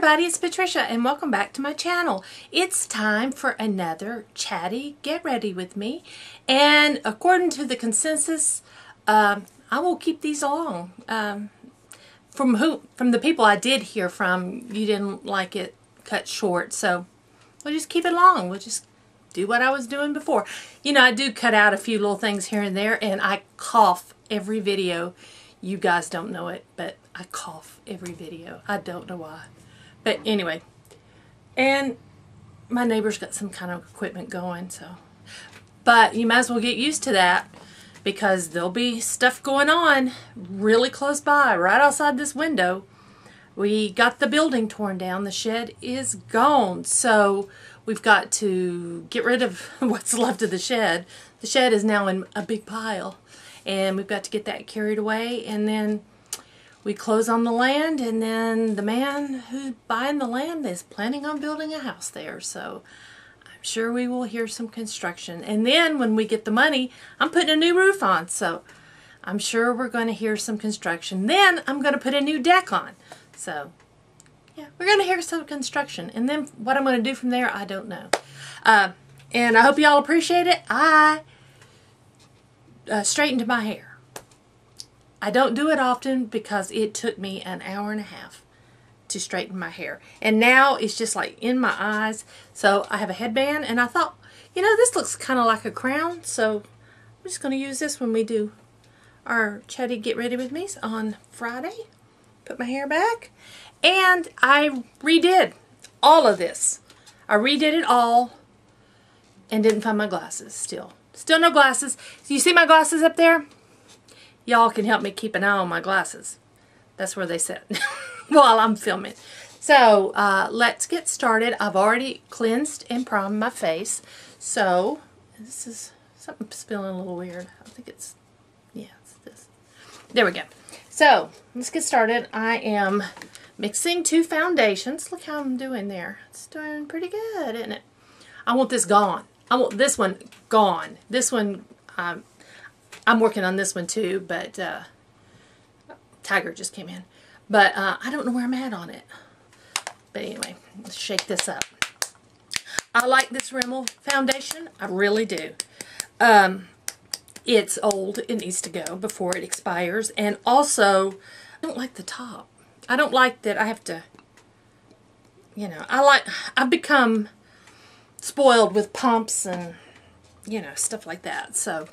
everybody, it's Patricia and welcome back to my channel. It's time for another Chatty Get Ready with me, and according to the consensus, I will keep these long. From the people I did hear from, you didn't like it cut short, so we'll just keep it long. We'll just do what I was doing before. You know, I do cut out a few little things here and there, and I cough every video. You guys don't know it, but I cough every video. I don't know why. But anyway, and my neighbor's got some kind of equipment going, so. But you might as well get used to that, because there'll be stuff going on really close by, right outside this window. We got the building torn down. The shed is gone, so we've got to get rid of what's left of the shed. The shed is now in a big pile, and we've got to get that carried away, and then we close on the land, and then the man who's buying the land is planning on building a house there, so I'm sure we will hear some construction. And then when we get the money, I'm putting a new roof on, so I'm sure we're going to hear some construction. Then I'm going to put a new deck on, so yeah, we're going to hear some construction. And then what I'm going to do from there, I don't know. And I hope y'all appreciate it. I straightened my hair. I don't do it often because it took me an hour and a half to straighten my hair. And now it's just like in my eyes. So I have a headband, and I thought, you know, this looks kind of like a crown. So I'm just going to use this when we do our Chatty Get Ready With Me on Friday. Put my hair back. And I redid all of this. I redid it all and didn't find my glasses still. Still no glasses. So you see my glasses up there? Y'all can help me keep an eye on my glasses. That's where they sit while I'm filming. So let's get started. I've already cleansed and primed my face. So this is something spilling a little weird. I think it's, yeah, it's this. There we go. So let's get started. I am mixing two foundations. Look how I'm doing there. It's doing pretty good, isn't it? I want this gone. I want this one gone. This one, I'm working on this one too, but Tiger just came in. But I don't know where I'm at on it. But anyway, let's shake this up. I like this Rimmel foundation. I really do. It's old. It needs to go before it expires. And also, I don't like the top. I don't like that I have to, you know, I've become spoiled with pumps and, you know, stuff like that. So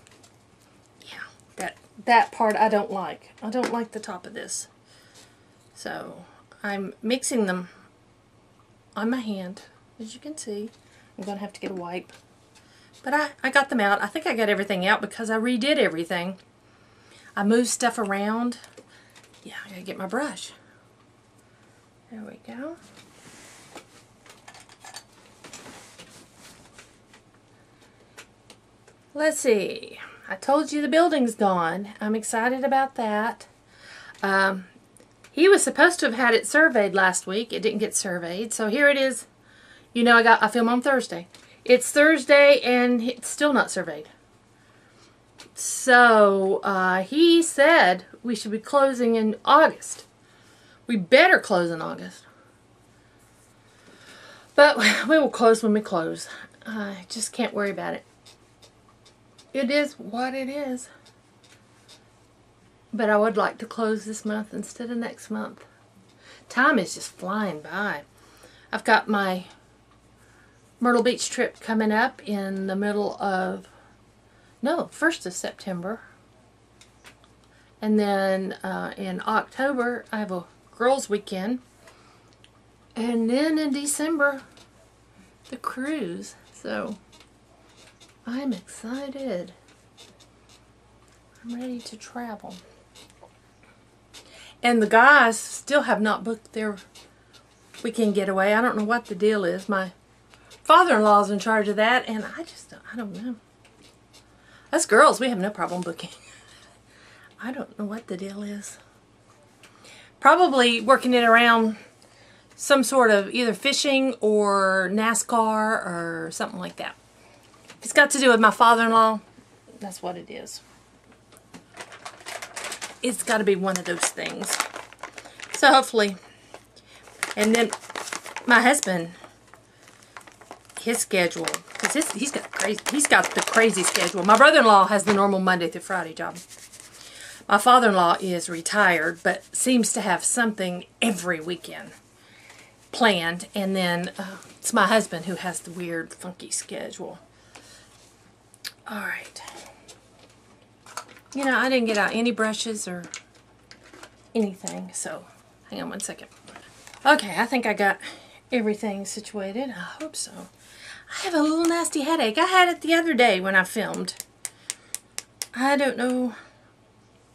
that part I don't like. I don't like the top of this. So I'm mixing them on my hand, as you can see. I'm going to have to get a wipe. But I got them out. I think I got everything out because I redid everything. I moved stuff around. Yeah, I got to get my brush. There we go. Let's see. I told you the building's gone. I'm excited about that. He was supposed to have had it surveyed last week. It didn't get surveyed. So here it is. You know, I film on Thursday. It's Thursday and it's still not surveyed. So he said we should be closing in August. We better close in August. But we will close when we close. I just can't worry about it. It is what it is. But I would like to close this month instead of next month. Time is just flying by. I've got my Myrtle Beach trip coming up in the middle of, no, 1st of September. And then in October, I have a girls' weekend. And then in December, the cruise. So I'm excited. I'm ready to travel. And the guys still have not booked their weekend getaway. I don't know what the deal is. My father-in-law is in charge of that, and I don't know. Us girls, we have no problem booking. I don't know what the deal is. Probably working it around some sort of either fishing or NASCAR or something like that. If it's got to do with my father-in-law, that's what it is. It's got to be one of those things. So hopefully, and then My husband, his schedule, because he's got the crazy schedule. My brother-in-law has the normal Monday through Friday job. My father-in-law is retired, but seems to have something every weekend planned. And then it's my husband who has the weird, funky schedule. All right. You know, I didn't get out any brushes or anything, so hang on one second. Okay, I think I got everything situated. I hope so. I have a little nasty headache. I had it the other day when I filmed. I don't know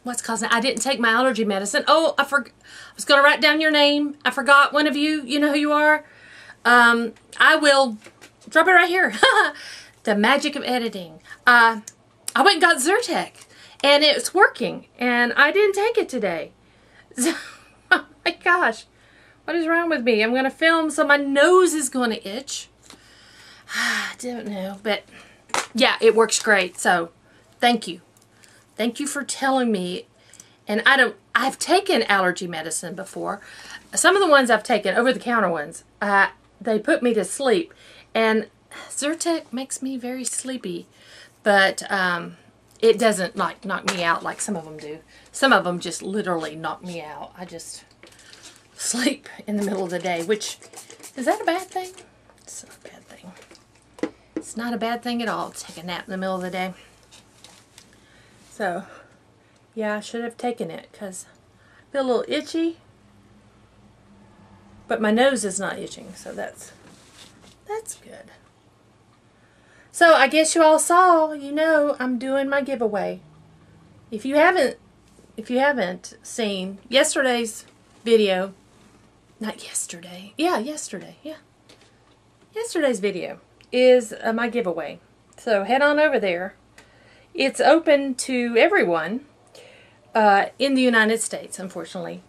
what's causing it. I didn't take my allergy medicine. Oh, I was going to write down your name. I forgot one of you. You know who you are. I will drop it right here. The magic of editing. I went and got Zyrtec, and it's working, and I didn't take it today. Oh my gosh. What is wrong with me? I'm going to film, so my nose is going to itch. I don't know, but yeah, it works great. So thank you. Thank you for telling me. And I've taken allergy medicine before. Some of the ones I've taken, over-the-counter ones, they put me to sleep. And Zyrtec makes me very sleepy. But it doesn't like knock me out like some of them do. Some of them just literally knock me out. I just sleep in the middle of the day, which, is that a bad thing? It's not a bad thing. It's not a bad thing at all to take a nap in the middle of the day. So, yeah, I should have taken it because I feel a little itchy. But my nose is not itching, so that's good. So, I guess you all saw, you know, I'm doing my giveaway. If you haven't seen yesterday's video, not yesterday. Yeah, yesterday. Yeah. Yesterday's video is my giveaway. So head on over there. It's open to everyone in the United States, unfortunately.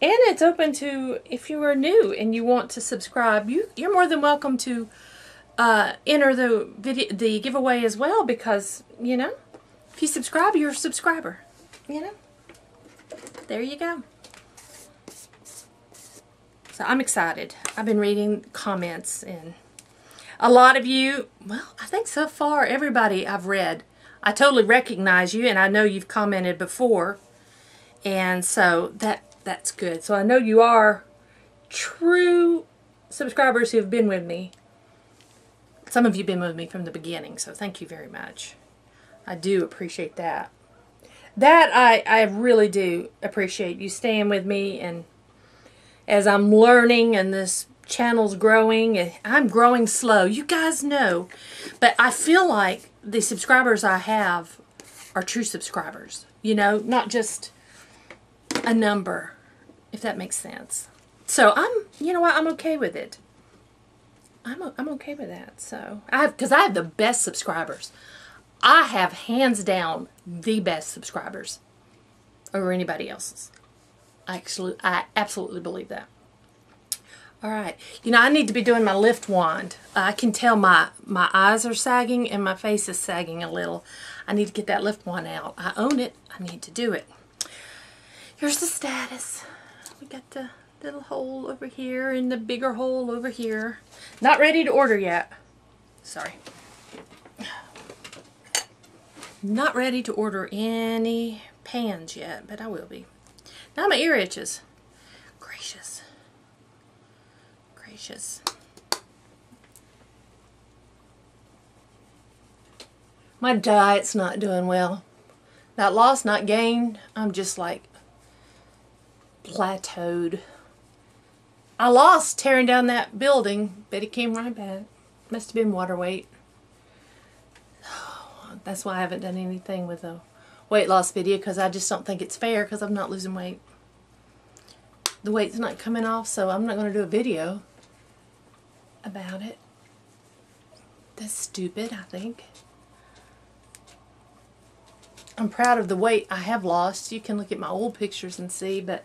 And it's open to, if you are new and you want to subscribe, you're more than welcome to enter the giveaway as well, because, you know, if you subscribe, you're a subscriber. You know? There you go. So I'm excited. I've been reading comments, and a lot of you, well, I think so far everybody I've read, I totally recognize you, and I know you've commented before, and so that's good. So I know you are true subscribers who have been with me. Some of you have been with me from the beginning, so thank you very much. I do appreciate that. That I really do appreciate you staying with me, and as I'm learning and this channel's growing, and I'm growing slow, you guys know, but I feel like the subscribers I have are true subscribers, you know, not just a number, if that makes sense. So you know what, I'm okay with it. I'm okay with that. So because I have the best subscribers. I have hands down the best subscribers over anybody else's. I absolutely believe that. All right. You know, I need to be doing my lift wand. I can tell my eyes are sagging and my face is sagging a little. I need to get that lift wand out. I own it. I need to do it. Here's the status. We got the little hole over here and the bigger hole over here. Not ready to order yet. Sorry. Not ready to order any pans yet, but I will be. Now my ear itches. Gracious. Gracious. My diet's not doing well. Not lost, not gained. I'm just like plateaued. I lost tearing down that building, but it came right back. Must have been water weight. That's why I haven't done anything with a weight loss video, because I just don't think it's fair, because I'm not losing weight. The weight's not coming off, so I'm not going to do a video about it. That's stupid, I think. I'm proud of the weight I have lost. You can look at my old pictures and see, but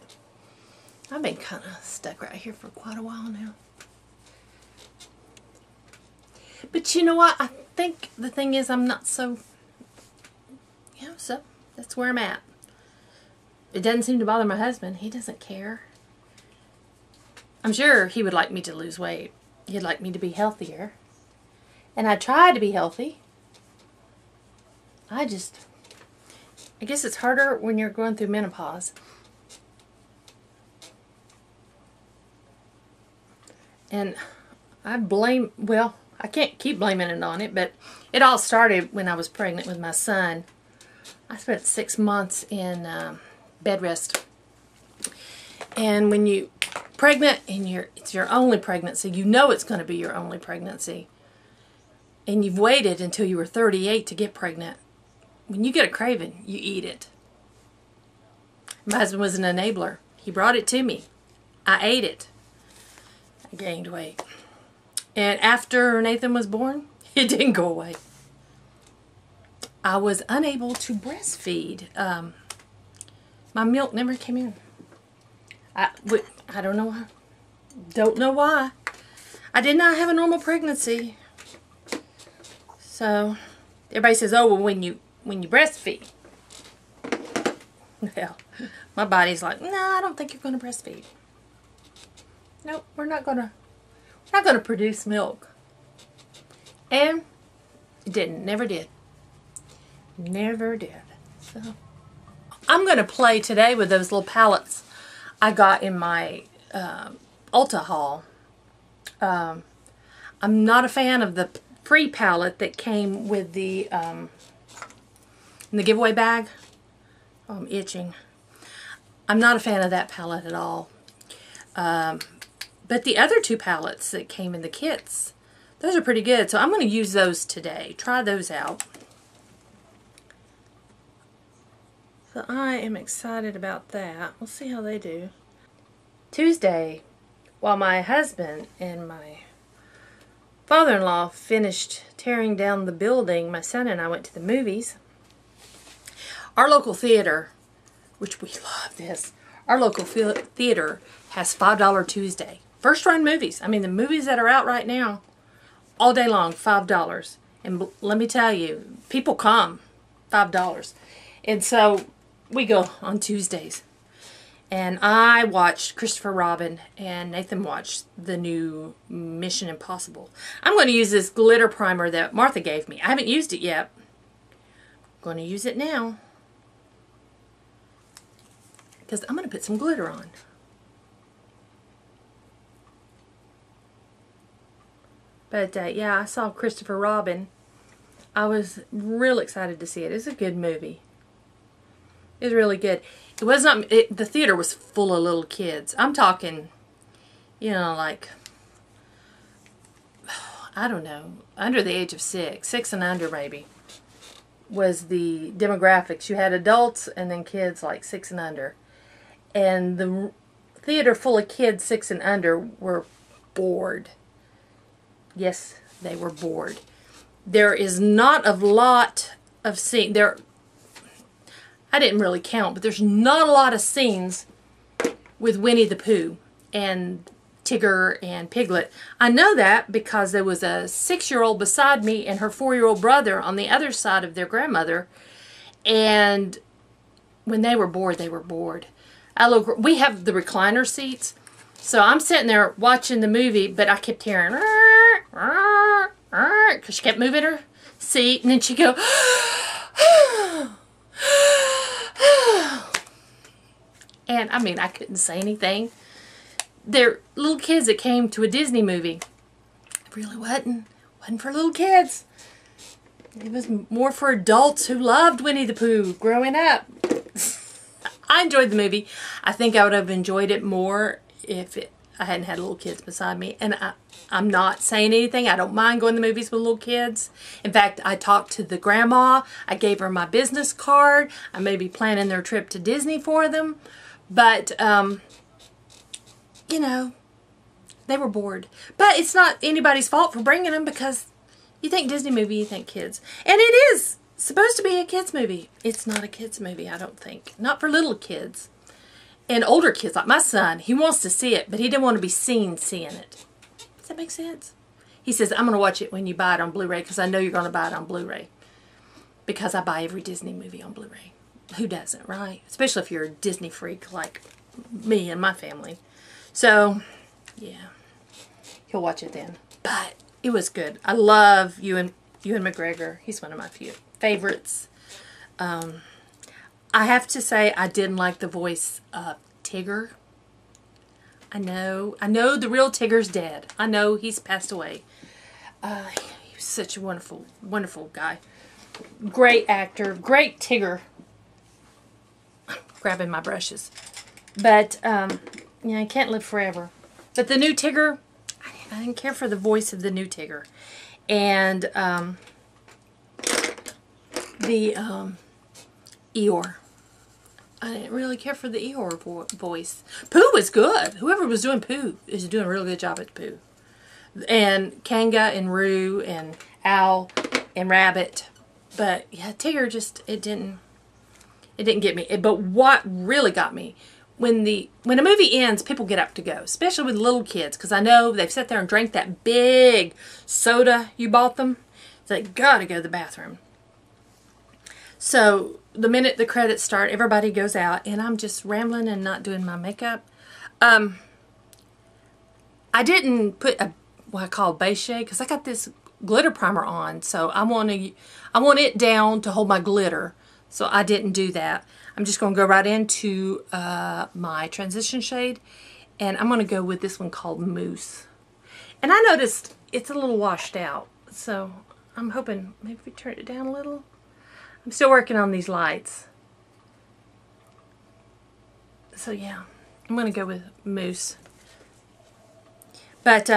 I've been kind of stuck right here for quite a while now. But you know what? I think the thing is I'm not so, you know, so that's where I'm at. It doesn't seem to bother my husband. He doesn't care. I'm sure he would like me to lose weight. He'd like me to be healthier. And I try to be healthy. I guess it's harder when you're going through menopause. And well, I can't keep blaming it on it, but it all started when I was pregnant with my son. I spent 6 months in bed rest. And when you're pregnant and it's your only pregnancy, you know it's going to be your only pregnancy. And you've waited until you were 38 to get pregnant. When you get a craving, you eat it. My husband was an enabler. He brought it to me. I ate it. I gained weight. And after Nathan was born, it didn't go away. I was unable to breastfeed. My milk never came in. I don't know why. Don't know why. I did not have a normal pregnancy. So everybody says, oh, well, when you breastfeed. Well, my body's like, no, I don't think you're going to breastfeed. Nope, we're not going to produce milk. And it didn't, never did. Never did. So I'm going to play today with those little palettes I got in my Ulta haul. I'm not a fan of the free palette that came with the in the giveaway bag. Oh, I'm itching. I'm not a fan of that palette at all. But the other two palettes that came in the kits, those are pretty good. So I'm going to use those today. Try those out. So I am excited about that. We'll see how they do. Tuesday, while my husband and my father-in-law finished tearing down the building, my son and I went to the movies. Our local theater, which we love this, our local theater has $5 Tuesday. First run movies. I mean, the movies that are out right now, all day long, $5. And let me tell you, people come, $5. And so we go on Tuesdays. And I watched Christopher Robin, and Nathan watched the new Mission Impossible. I'm going to use this glitter primer that Martha gave me. I haven't used it yet. I'm going to use it now. Because I'm going to put some glitter on. But yeah, I saw Christopher Robin. I was real excited to see it. It's a good movie. It was really good. It was not, the theater was full of little kids. I'm talking, you know, like, I don't know, under the age of 6 and under maybe, was the demographics. You had adults and then kids like 6 and under. And the theater full of kids 6 and under were bored. Yes, they were bored. There is not a lot of scene. I didn't really count, but there's not a lot of scenes with Winnie the Pooh and Tigger and Piglet. I know that because there was a 6-year-old beside me and her 4-year-old brother on the other side of their grandmother. And when they were bored, they were bored. We have the recliner seats. So I'm sitting there watching the movie, but I kept hearing, because she kept moving her seat, and then she'd go, and I mean, I couldn't say anything. They're little kids that came to a Disney movie. It really wasn't for little kids. It was more for adults who loved Winnie the Pooh growing up. I enjoyed the movie. I think I would have enjoyed it more if I hadn't had little kids beside me. And I'm not saying anything. I don't mind going to the movies with little kids. In fact, I talked to the grandma. I gave her my business card. I may be planning their trip to Disney for them. But, you know, they were bored. But it's not anybody's fault for bringing them, because you think Disney movie, you think kids. And it is supposed to be a kids movie. It's not a kids movie, I don't think. Not for little kids. And older kids, like my son, he wants to see it, but he didn't want to be seen seeing it. Does that make sense? He says, I'm going to watch it when you buy it on Blu-ray, because I know you're going to buy it on Blu-ray. Because I buy every Disney movie on Blu-ray. Who doesn't, right? Especially if you're a Disney freak like me and my family. So, Yeah. He'll watch it then. But it was good. I love Ewan McGregor. He's one of my favorites. I have to say I didn't like the voice of Tigger. I know the real Tigger's dead. I know he's passed away. He was such a wonderful, wonderful guy. Great actor. Great Tigger. Grabbing my brushes. But, yeah, I can't live forever. But the new Tigger, I didn't care for the voice of the new Tigger. And, the, Eeyore. I didn't really care for the Eeyore voice. Pooh was good. Whoever was doing Pooh is doing a real good job at Pooh. And Kanga and Roo and Owl and Rabbit. But, yeah, Tigger just, it didn't get me. But what really got me, when a movie ends, people get up to go, especially with little kids, because I know they've sat there and drank that big soda you bought them. So they gotta go to the bathroom. So the minute the credits start, everybody goes out, and I'm just rambling and not doing my makeup. I didn't put what I call beige shade because I got this glitter primer on, so I want it down to hold my glitter. So I didn't do that. I'm just going to go right into my transition shade. And I'm going to go with this one called Mousse. And I noticed it's a little washed out. So I'm hoping maybe we turn it down a little. I'm still working on these lights. So yeah, I'm going to go with Mousse. But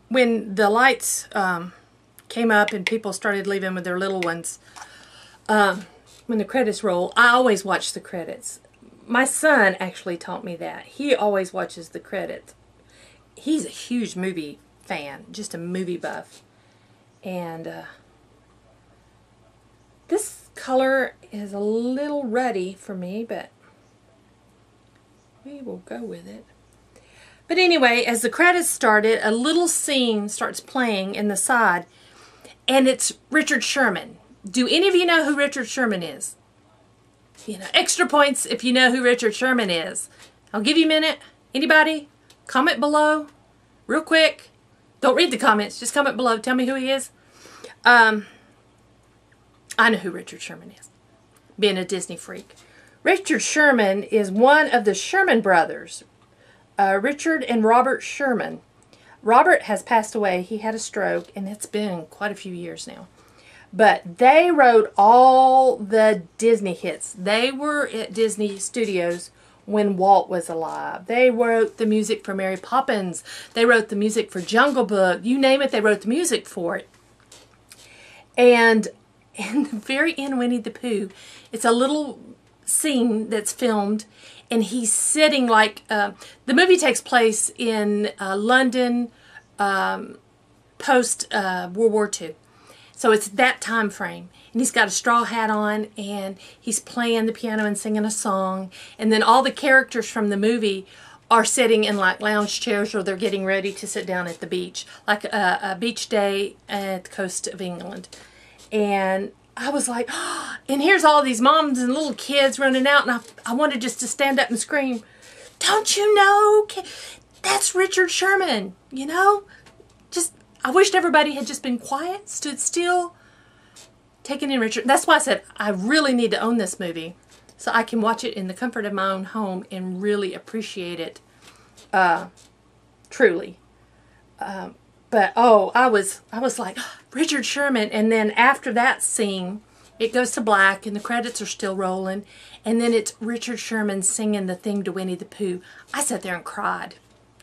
when the lights came up and people started leaving with their little ones, when the credits roll, I always watch the credits. My son actually taught me that. He always watches the credits. He's a huge movie fan, just a movie buff. And this color is a little ruddy for me, but we will go with it. But anyway, as the credits started, a little scene starts playing in the side, and it's Richard Sherman. Do any of you know who Richard Sherman is? You know, extra points if you know who Richard Sherman is. I'll give you a minute. Anybody? Comment below. Real quick. Don't read the comments. Just comment below. Tell me who he is. I know who Richard Sherman is. Being a Disney freak. Richard Sherman is one of the Sherman brothers. Richard and Robert Sherman. Robert has passed away. He had a stroke, and it's been quite a few years now. But they wrote all the Disney hits. They were at Disney Studios when Walt was alive. They wrote the music for Mary Poppins. They wrote the music for Jungle Book. You name it, they wrote the music for it. And in the very end, Winnie the Pooh, it's a little scene that's filmed, and he's sitting like, the movie takes place in London post World War II. So it's that time frame. And he's got a straw hat on, and he's playing the piano and singing a song. And then all the characters from the movie are sitting in like lounge chairs, or they're getting ready to sit down at the beach. Like a beach day at the coast of England. And I was like, oh, and here's all these moms and little kids running out, and I wanted just to stand up and scream, don't you know, that's Richard Sherman, you know? Just, I wished everybody had just been quiet, stood still, taking in Richard. That's why I said I really need to own this movie so I can watch it in the comfort of my own home and really appreciate it, truly. But oh, I was like, Richard Sherman. And then after that scene, it goes to black and the credits are still rolling. And then it's Richard Sherman singing the thing to Winnie the Pooh. I sat there and cried.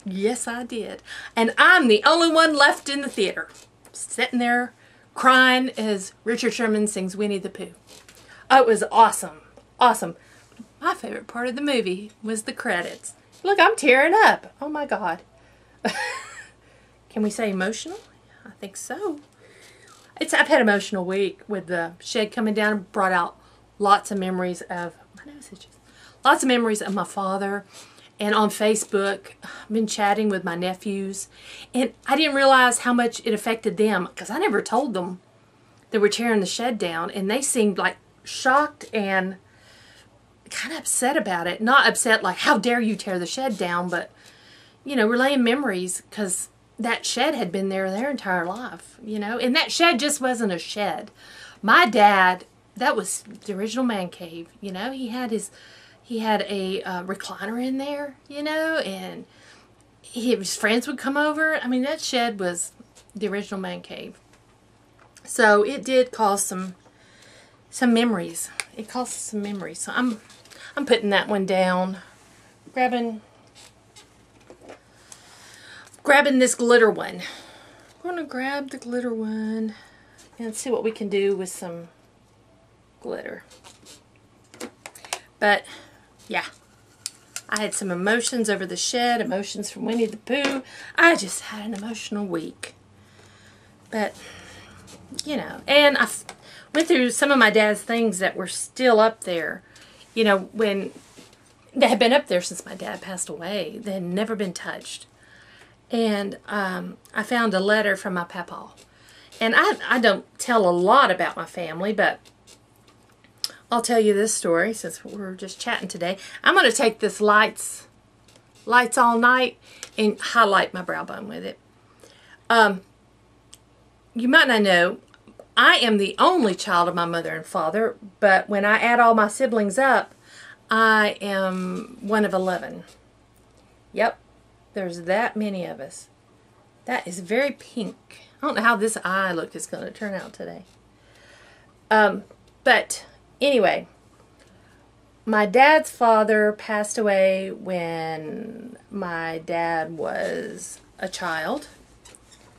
Yes, I did. And I'm the only one left in the theater, sitting there crying as Richard Sherman sings Winnie the Pooh. Oh, it was awesome. Awesome. My favorite part of the movie was the credits. Look, I'm tearing up. Oh my God. Can we say emotional? I think so. I've had an emotional week with the shed coming down and brought out lots of memories of, my nose itches, lots of memories of my father. And on Facebook, I've been chatting with my nephews. And I didn't realize how much it affected them because I never told them that we're tearing the shed down. And they seemed like shocked and kind of upset about it. Not upset like, how dare you tear the shed down, but, you know, relaying memories, because that shed had been there their entire life, you know. And that shed just wasn't a shed. My dad, that was the original man cave, you know. He had a recliner in there, you know, and his friends would come over. I mean, that shed was the original man cave. So it did cause some memories. It caused some memories. So I'm putting that one down. Grabbing this glitter one. I'm gonna grab the glitter one and see what we can do with some glitter. But yeah, I had some emotions over the shed, emotions from Winnie the Pooh. I just had an emotional week. But, you know, and I went through some of my dad's things that were still up there. You know, when they had been up there since my dad passed away. They had never been touched. And I found a letter from my papa. And I don't tell a lot about my family, but I'll tell you this story since we're just chatting today. I'm going to take this Lights All Night and highlight my brow bone with it. You might not know, I am the only child of my mother and father, but when I add all my siblings up, I am one of 11. Yep, there's that many of us. That is very pink. I don't know how this eye look is going to turn out today. But anyway, my dad's father passed away when my dad was a child,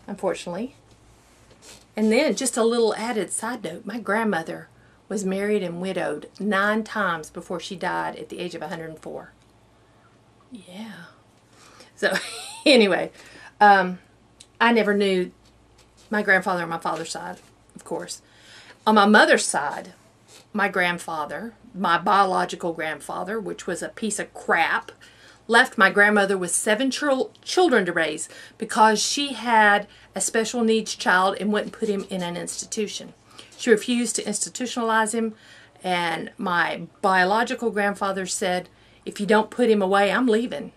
unfortunately. And then, just a little added side note, my grandmother was married and widowed 9 times before she died at the age of 104. Yeah. So, anyway, I never knew my grandfather on my father's side, of course. On my mother's side, my grandfather, my biological grandfather, which was a piece of crap, left my grandmother with 7 children to raise because she had a special needs child and wouldn't put him in an institution. She refused to institutionalize him, and my biological grandfather said, if you don't put him away, I'm leaving.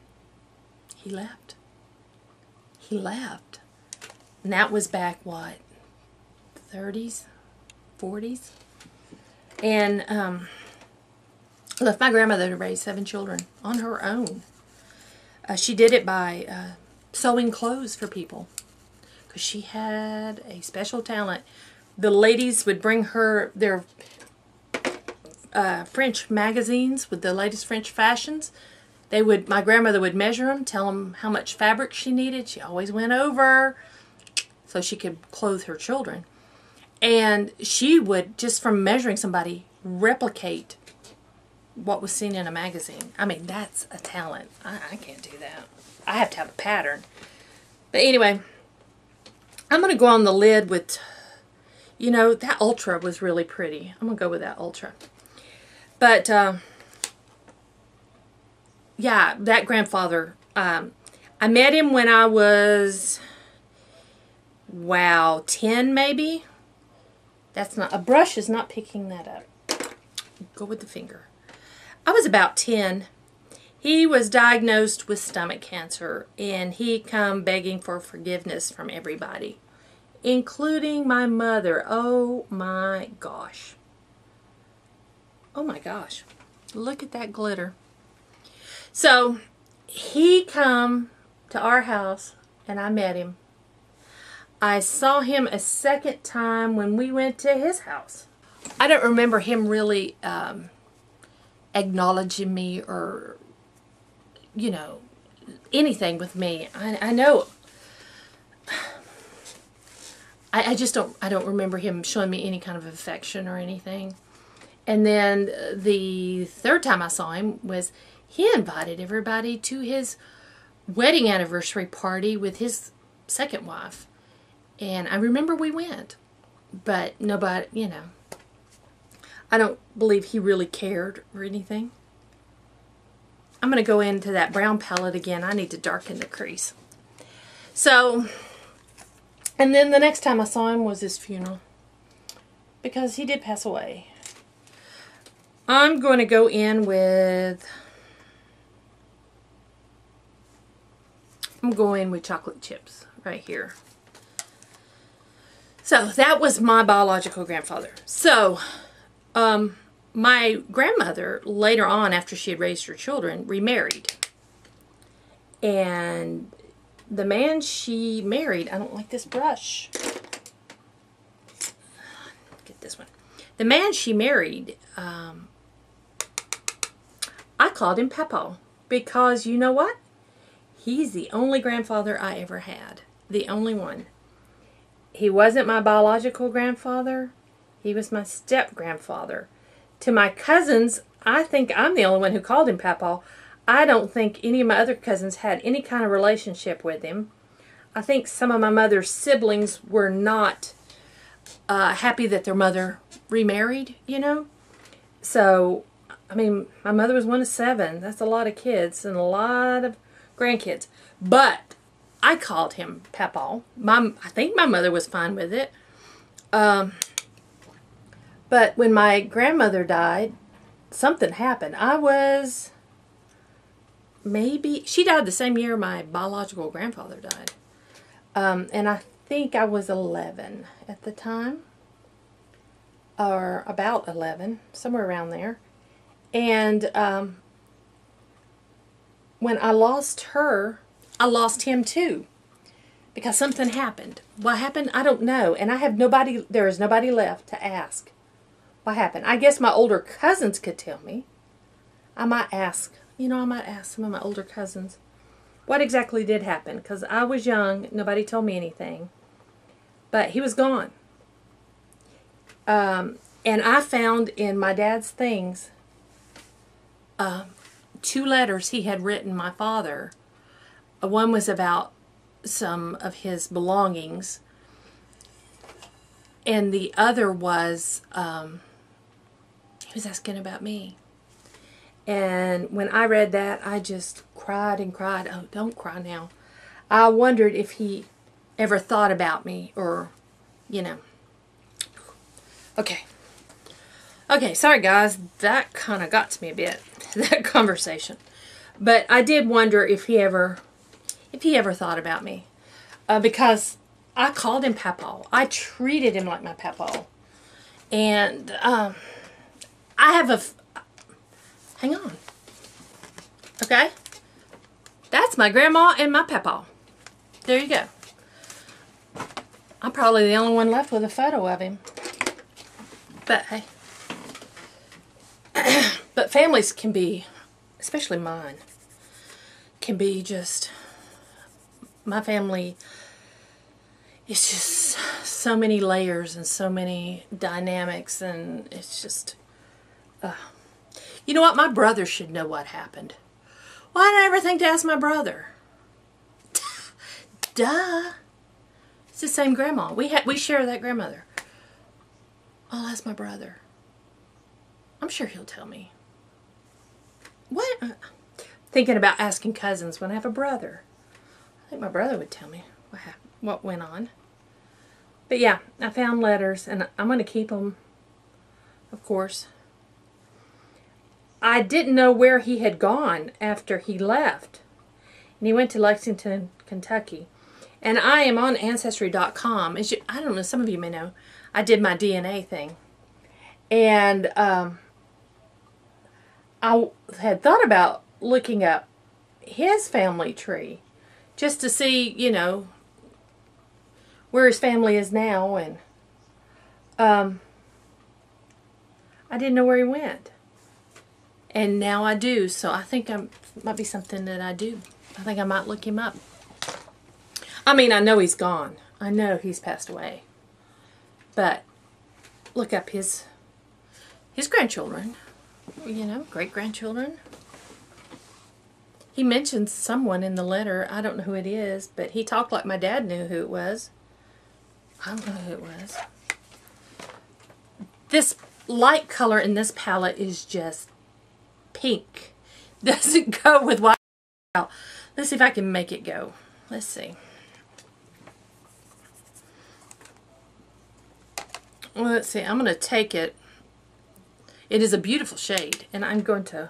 He left. He left. And that was back, what, 30s, 40s? And left my grandmother to raise 7 children on her own. She did it by sewing clothes for people because she had a special talent. The ladies would bring her their French magazines with the latest French fashions. My grandmother would measure them, tell them how much fabric she needed. She always went over so she could clothe her children. And she would, just from measuring somebody, replicate what was seen in a magazine. I mean, that's a talent. I can't do that. I have to have a pattern. But anyway, I'm going to go on the lid with, you know, that Ultra was really pretty. I'm going to go with that Ultra. But, yeah, that grandfather, I met him when I was, wow, 10 maybe? That's not, a brush is not picking that up. Go with the finger. I was about 10. He was diagnosed with stomach cancer, and he come begging for forgiveness from everybody, including my mother. Oh my gosh. Oh my gosh. Look at that glitter. So he come to our house, and I met him. I saw him a second time when we went to his house. I don't remember him really acknowledging me or, you know, anything with me. I know, I just don't, I don't remember him showing me any kind of affection or anything. And then the third time I saw him was he invited everybody to his wedding anniversary party with his second wife. And I remember we went, but nobody, you know, I don't believe he really cared or anything. I'm going to go into that brown palette again. I need to darken the crease. So, and then the next time I saw him was his funeral, because he did pass away. I'm going to go in with, chocolate chips right here. So that was my biological grandfather. So my grandmother, later on after she had raised her children, remarried. And the man she married, I don't like this brush. Get this one. The man she married, I called him Papa, because you know what? He's the only grandfather I ever had. The only one. He wasn't my biological grandfather. He was my step-grandfather. To my cousins, I think I'm the only one who called him Papa. I don't think any of my other cousins had any kind of relationship with him. I think some of my mother's siblings were not happy that their mother remarried, you know. So, I mean, my mother was one of 7. That's a lot of kids and a lot of grandkids. But I called him Papa. I think my mother was fine with it. But when my grandmother died, something happened. She died the same year my biological grandfather died. And I think I was 11 at the time. Or about 11, somewhere around there. And when I lost her, I lost him too. Because something happened. What happened? I don't know. And there is nobody left to ask what happened. I guess my older cousins could tell me. I might ask some of my older cousins what exactly did happen. Because I was young. Nobody told me anything. But he was gone. And I found in my dad's things 2 letters he had written my father. One was about some of his belongings, and the other was he was asking about me. And when I read that, I just cried and cried. Oh, don't cry now. I wondered if he ever thought about me, or, you know. Okay, sorry guys, that kind of got to me a bit, that conversation. But I did wonder if he ever thought about me. Because I called him Papa. I treated him like my Papa. And I have hang on. Okay? That's my grandma and my Papa. There you go. I'm probably the only one left with a photo of him. But hey. But families can be, especially mine, can be just, my family is just so many layers and so many dynamics, and it's just, you know what, my brother should know what happened. Why did I ever think to ask my brother? Duh. It's the same grandma. We share that grandmother. I'll ask my brother. I'm sure he'll tell me. What? Thinking about asking cousins when I have a brother. I think my brother would tell me what went on. But yeah, I found letters, and I'm going to keep them, of course. I didn't know where he had gone after he left. And he went to Lexington, Kentucky. And I am on Ancestry.com. I don't know, some of you may know, I did my DNA thing. And I had thought about looking up his family tree just to see, you know, where his family is now. And I didn't know where he went. And now I do, so I think it might be something that I do. I think I might look him up. I mean, I know he's gone. I know he's passed away. But look up his grandchildren. You know, great-grandchildren. He mentions someone in the letter. I don't know who it is, but he talked like my dad knew who it was. I don't know who it was. This light color in this palette is just pink. Doesn't go with white. Let's see if I can make it go. Let's see. Well, let's see. I'm going to take it. It is a beautiful shade, and I'm going to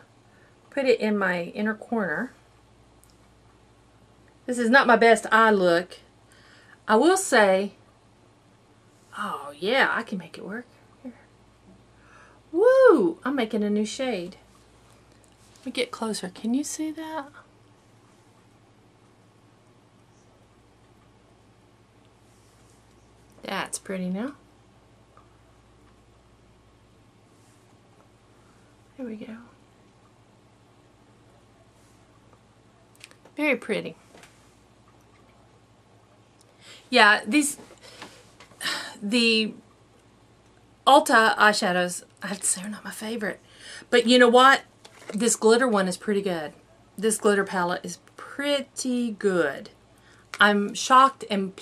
put it in my inner corner. This is not my best eye look. I will say, oh yeah, I can make it work. Here. Woo! I'm making a new shade. Let me get closer. Can you see that? That's pretty now. There we go. Very pretty. Yeah, the Ulta eyeshadows, I have to say, are not my favorite. But you know what? This glitter one is pretty good. This glitter palette is pretty good. I'm shocked and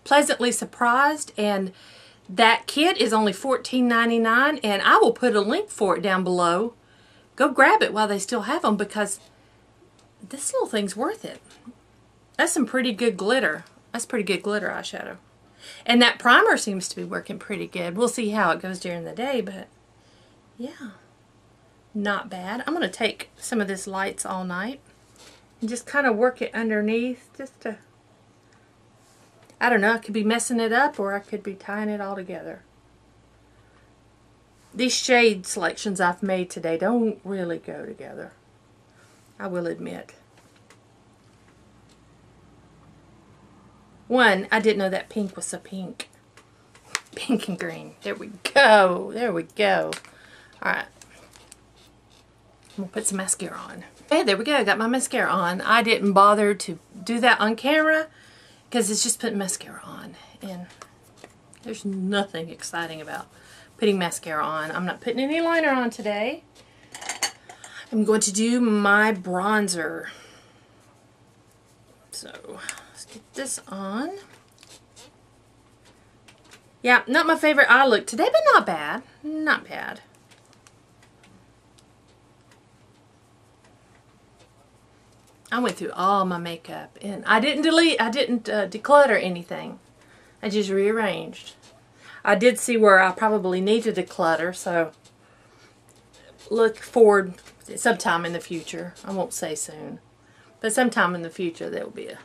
pleasantly surprised, and that kit is only $14.99, and I will put a link for it down below. Go grab it while they still have them, because this little thing's worth it. That's some pretty good glitter. That's pretty good glitter eyeshadow. And that primer seems to be working pretty good. We'll see how it goes during the day, but yeah, not bad. I'm going to take some of this Lights All Night and just kind of work it underneath, just to, I don't know, I could be messing it up or I could be tying it all together. These shade selections I've made today don't really go together, I will admit. One, I didn't know that pink was so pink. Pink and green. There we go. There we go. Alright. I'm going to put some mascara on. Okay, there we go. I got my mascara on. I didn't bother to do that on camera because it's just putting mascara on. And there's nothing exciting about putting mascara on. I'm not putting any liner on today. I'm going to do my bronzer. So, let's get this on. Yeah, not my favorite eye look today, but not bad. Not bad. I went through all my makeup, and I didn't declutter anything. I just rearranged. I did see where I probably need to declutter, so look forward sometime in the future. I won't say soon, but sometime in the future there will be a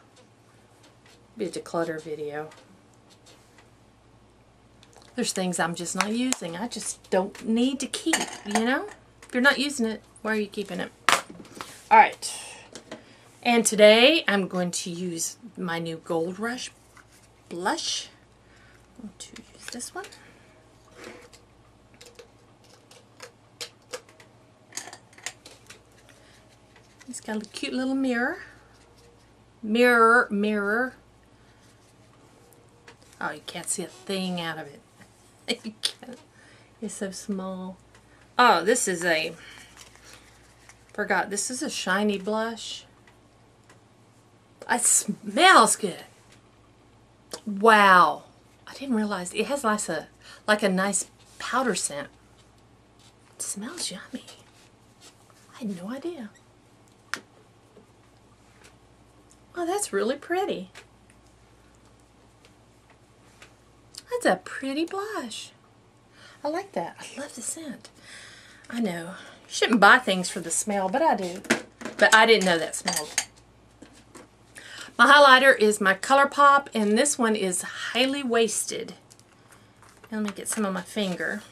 declutter video. There's things I'm just not using. I just don't need to keep, you know? If you're not using it, why are you keeping it? Alright. And today I'm going to use my new Gold Rush blush. I'm going to use this one. It's got a cute little mirror. Mirror. Oh, you can't see a thing out of it. You can't. It's so small. Oh, this is a, forgot, this is a shiny blush. It smells good. Wow. I didn't realize it has like a nice powder scent. It smells yummy. I had no idea. Oh, that's really pretty. That's a pretty blush. I like that. I love the scent. I know. You shouldn't buy things for the smell, but I do. But I didn't know that smelled. My highlighter is my Colourpop, and this one is Highly Wasted. Let me get some on my finger.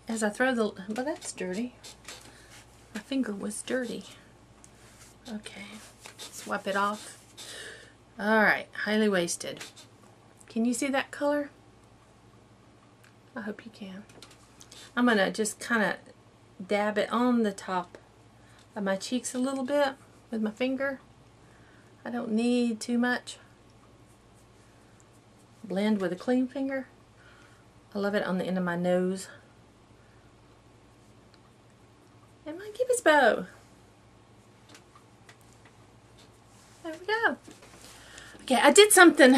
As I throw the... Well, that's dirty. My finger was dirty. Okay. Swipe it off. Alright. Highly Wasted. Can you see that color? I hope you can. I'm going to just kind of dab it on the top of my cheeks a little bit with my finger. I don't need too much. Blend with a clean finger. I love it on the end of my nose. And my Cupid's bow. There we go. Okay, I did something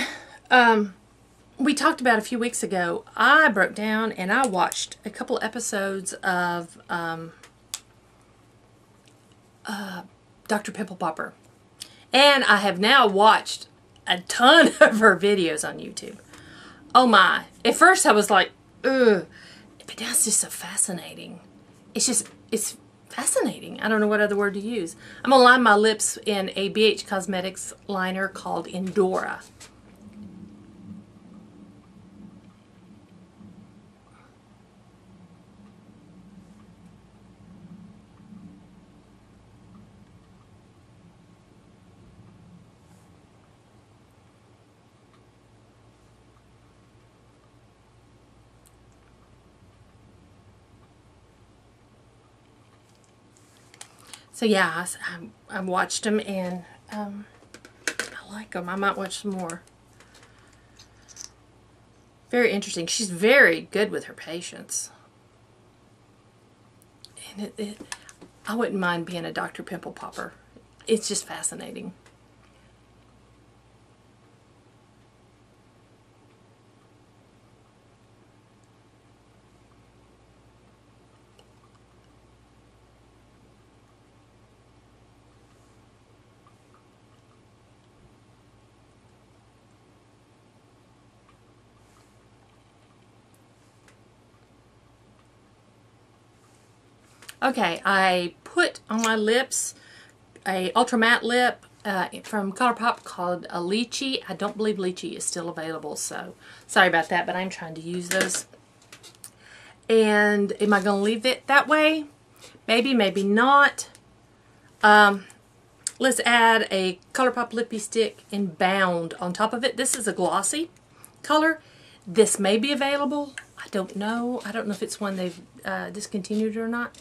we talked about a few weeks ago. I broke down and I watched a couple episodes of Dr. Pimple Popper. And I have now watched a ton of her videos on YouTube. Oh my. At first I was like, ugh. But that's just so fascinating. It's fascinating. I don't know what other word to use. I'm going to line my lips in a BH Cosmetics liner called Endora. So yeah, I watched them, and I like them. I might watch some more. Very interesting. She's very good with her patients. And I wouldn't mind being a Dr. Pimple Popper. It's just fascinating. Okay, I put on my lips a ultra matte lip from Colourpop called a Lychee. I don't believe Lychee is still available, so sorry about that, but I'm trying to use those. And am I going to leave it that way? Maybe, maybe not. Let's add a Colourpop Lippie stick in Bound on top of it. This is a glossy color. This may be available. I don't know. I don't know if it's one they've discontinued or not.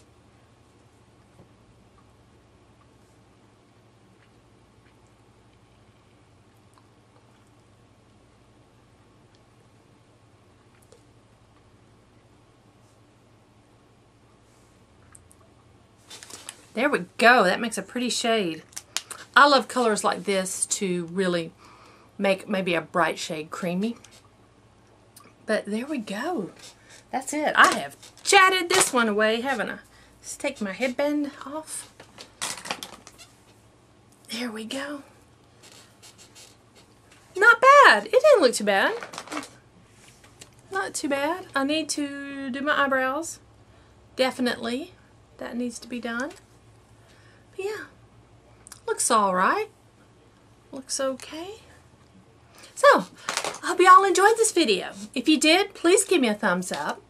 There we go. That makes a pretty shade. I love colors like this to really make maybe a bright shade creamy. But there we go. That's it. I have chatted this one away, haven't I? Let's take my headband off. There we go. Not bad. It didn't look too bad. Not too bad. I need to do my eyebrows. Definitely. That needs to be done. But yeah. Looks alright. Looks okay. So, I hope you all enjoyed this video. If you did, please give me a thumbs up.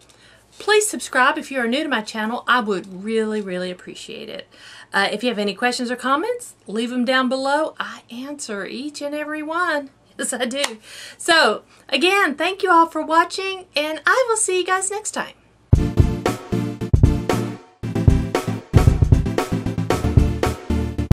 Please subscribe if you are new to my channel. I would really, really appreciate it. If you have any questions or comments, leave them down below. I answer each and every one. Yes, I do. So, again, thank you all for watching, and I will see you guys next time.